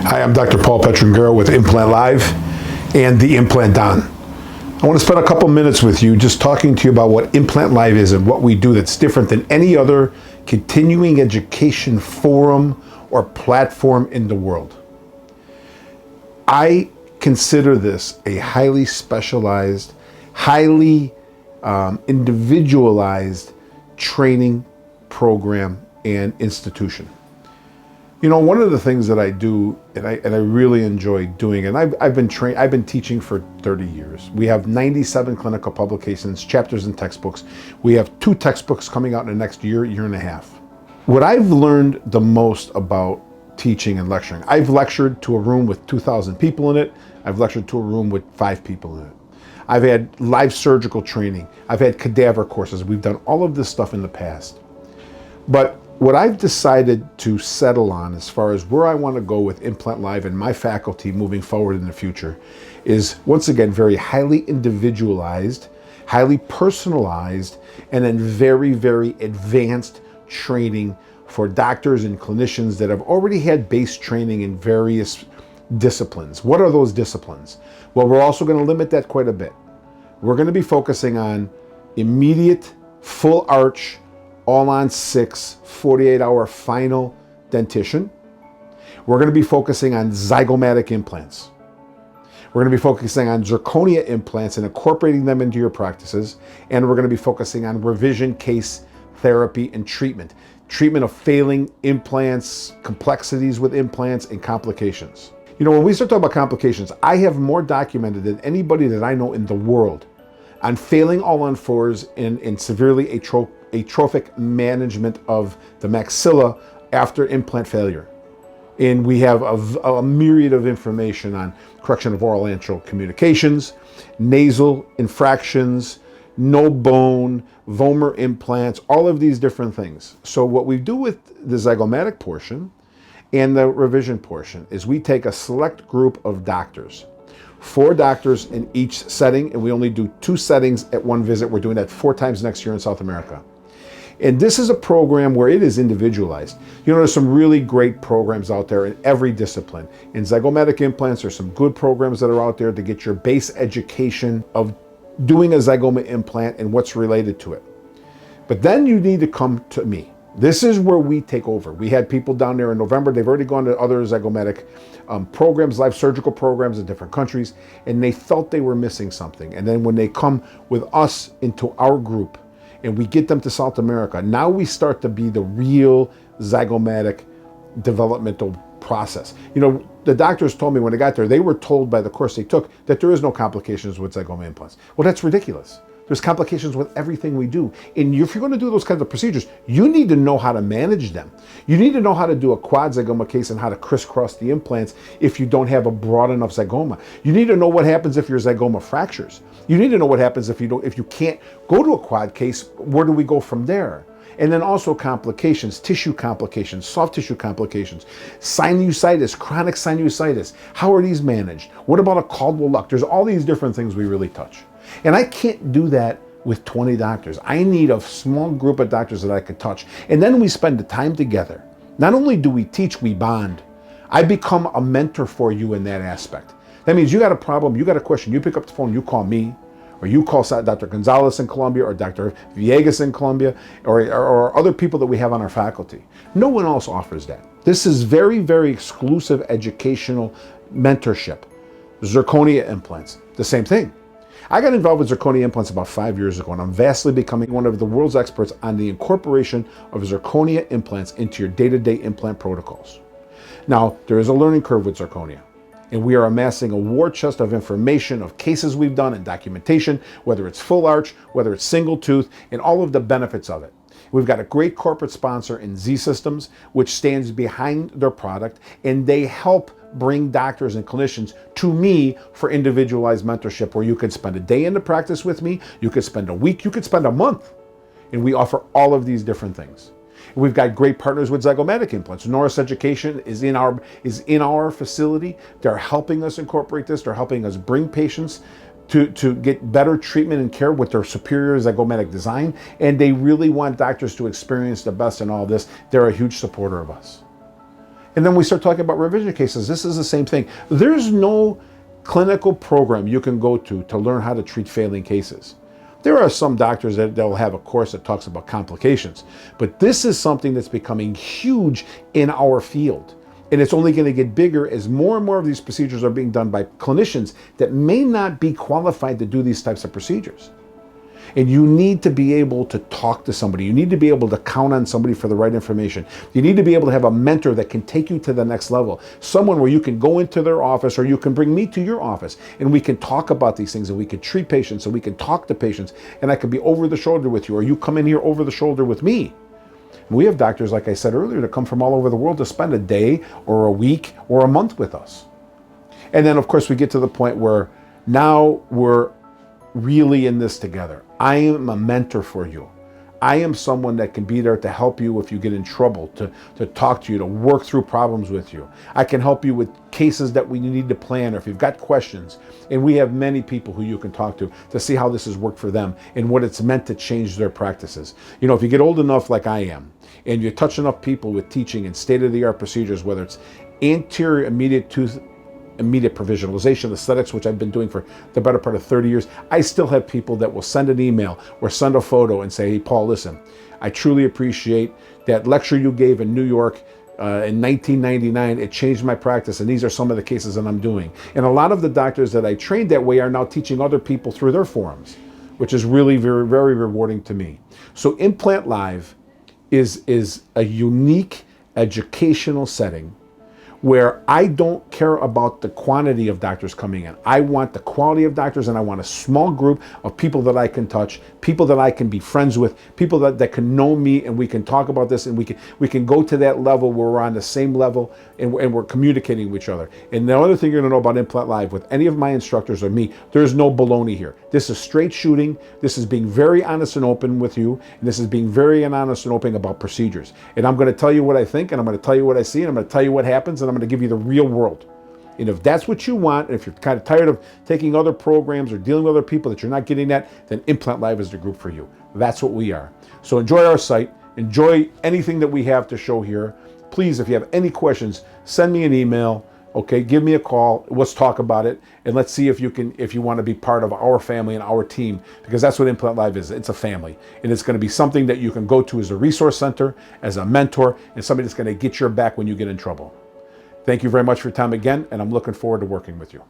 Hi, I'm Dr. Paul Petrangero with Implant Live and the Implant Don. I want to spend a couple minutes with you just talking to you about what Implant Live is and what we do that's different than any other continuing education forum or platform in the world. I consider this a highly specialized, highly individualized training program and institution. You know, one of the things that I do, and I really enjoy doing, and I've been teaching for 30 years. We have 97 clinical publications, chapters and textbooks. We have 2 textbooks coming out in the next year and a half. What I've learned the most about teaching and lecturing, I've lectured to a room with 2,000 people in it. I've lectured to a room with 5 people in it. I've had live surgical training. I've had cadaver courses. We've done all of this stuff in the past. But what I've decided to settle on as far as where I want to go with Implant Live and my faculty moving forward in the future is, once again, very highly individualized, highly personalized, and then very, very advanced training for doctors and clinicians that have already had base training in various disciplines. What are those disciplines? Well, we're also going to limit that quite a bit. We're going to be focusing on immediate, full arch, all on 6, 48-hour final dentition. We're going to be focusing on zygomatic implants. We're going to be focusing on zirconia implants and incorporating them into your practices. And we're going to be focusing on revision case therapy and treatment. Treatment of failing implants, complexities with implants, and complications. You know, when we start talking about complications, I have more documented than anybody that I know in the world on failing all on fours and severely atrophic management of the maxilla after implant failure. And we have a myriad of information on correction of oral antral communications, nasal infractions, no bone, vomer implants, all of these different things. So what we do with the zygomatic portion and the revision portion is we take a select group of doctors, 4 doctors in each setting, and we only do 2 settings at one visit. We're doing that 4 times next year in South America. And this is a program where it is individualized. You know, there's some really great programs out there in every discipline. In zygomatic implants, there's some good programs that are out there to get your base education of doing a zygoma implant and what's related to it. But then you need to come to me. This is where we take over. We had people down there in November. They've already gone to other zygomatic programs, live surgical programs in different countries, and they felt they were missing something. And then when they come with us into our group and we get them to South America, now we start to be the real zygomatic developmental process. You know, the doctors told me when they got there, they were told by the course they took that there is no complications with zygoma implants. Well, that's ridiculous. There's complications with everything we do. And if you're going to do those kinds of procedures, you need to know how to manage them. You need to know how to do a quad zygoma case and how to crisscross the implants if you don't have a broad enough zygoma. You need to know what happens if your zygoma fractures. You need to know what happens if you can't go to a quad case. Where do we go from there? And then also complications, tissue complications, soft tissue complications, sinusitis, chronic sinusitis. How are these managed? What about a Caldwell Luck? There's all these different things we really touch. And I can't do that with 20 doctors. I need a small group of doctors that I could touch. And then we spend the time together. Not only do we teach, we bond. I become a mentor for you in that aspect. That means you got a problem, you got a question, you pick up the phone, you call me, or you call Dr. Gonzalez in Colombia, or Dr. Villegas in Colombia, or other people that we have on our faculty. No one else offers that. This is very, very exclusive educational mentorship. Zirconia implants, the same thing. I got involved with zirconia implants about 5 years ago, and I'm vastly becoming one of the world's experts on the incorporation of zirconia implants into your day-to-day implant protocols. Now, there is a learning curve with zirconia, and we are amassing a war chest of information of cases we've done and documentation, whether it's full arch, whether it's single tooth, and all of the benefits of it. We've got a great corporate sponsor in Z Systems, which stands behind their product, and they help bring doctors and clinicians to me for individualized mentorship, where you could spend a day in the practice with me, you could spend a week, you could spend a month, and we offer all of these different things. We've got great partners with zygomatic implants. Norris Education is in our facility. They're helping us incorporate this. They're helping us bring patients to get better treatment and care with their superior zygomatic design, and they really want doctors to experience the best in all this. They're a huge supporter of us. And then we start talking about revision cases. This is the same thing. There's no clinical program you can go to learn how to treat failing cases. There are some doctors that they'll have a course that talks about complications, but this is something that's becoming huge in our field. And it's only going to get bigger as more and more of these procedures are being done by clinicians that may not be qualified to do these types of procedures. And you need to be able to talk to somebody. You need to be able to count on somebody for the right information. You need to be able to have a mentor that can take you to the next level. Someone where you can go into their office, or you can bring me to your office, and we can talk about these things, and we can treat patients, and we can talk to patients, and I can be over the shoulder with you, or you come in here over the shoulder with me. We have doctors, like I said earlier, that come from all over the world to spend a day or a week or a month with us. And then, of course, we get to the point where now we're really in this together. I am a mentor for you. I am someone that can be there to help you if you get in trouble, to talk to you, to work through problems with you. I can help you with cases that we need to plan, or if you've got questions. And we have many people who you can talk to see how this has worked for them and what it's meant to change their practices. You know, if you get old enough like I am, and you touch enough people with teaching and state-of-the-art procedures, whether it's anterior immediate provisionalization aesthetics, which I've been doing for the better part of 30 years, I still have people that will send an email or send a photo and say, hey, Paul, listen, I truly appreciate that lecture you gave in New York in 1999. It changed my practice, and these are some of the cases that I'm doing. And a lot of the doctors that I trained that way are now teaching other people through their forums, which is really very, very rewarding to me. So Implant Live is a unique educational setting where I don't care about the quantity of doctors coming in. I want the quality of doctors, and I want a small group of people that I can touch, people that I can be friends with, people that can know me, and we can talk about this, and we can go to that level where we're on the same level and we're communicating with each other. And the other thing you're gonna know about Implant Live with any of my instructors or me, there's no baloney here. This is straight shooting. This is being very honest and open with you, and this is being very honest and open about procedures. And I'm gonna tell you what I think, and I'm gonna tell you what I see, and I'm gonna tell you what happens, and I'm going to give you the real world. And if that's what you want, and if you're kind of tired of taking other programs or dealing with other people that you're not getting that, then Implant Live is the group for you. That's what we are. So enjoy our site. Enjoy anything that we have to show here. Please, if you have any questions, send me an email. Okay, give me a call. Let's talk about it, and let's see if you want to be part of our family and our team, because that's what Implant Live is. It's a family, and it's going to be something that you can go to as a resource center, as a mentor, and somebody that's going to get your back when you get in trouble. Thank you very much for your time again, and I'm looking forward to working with you.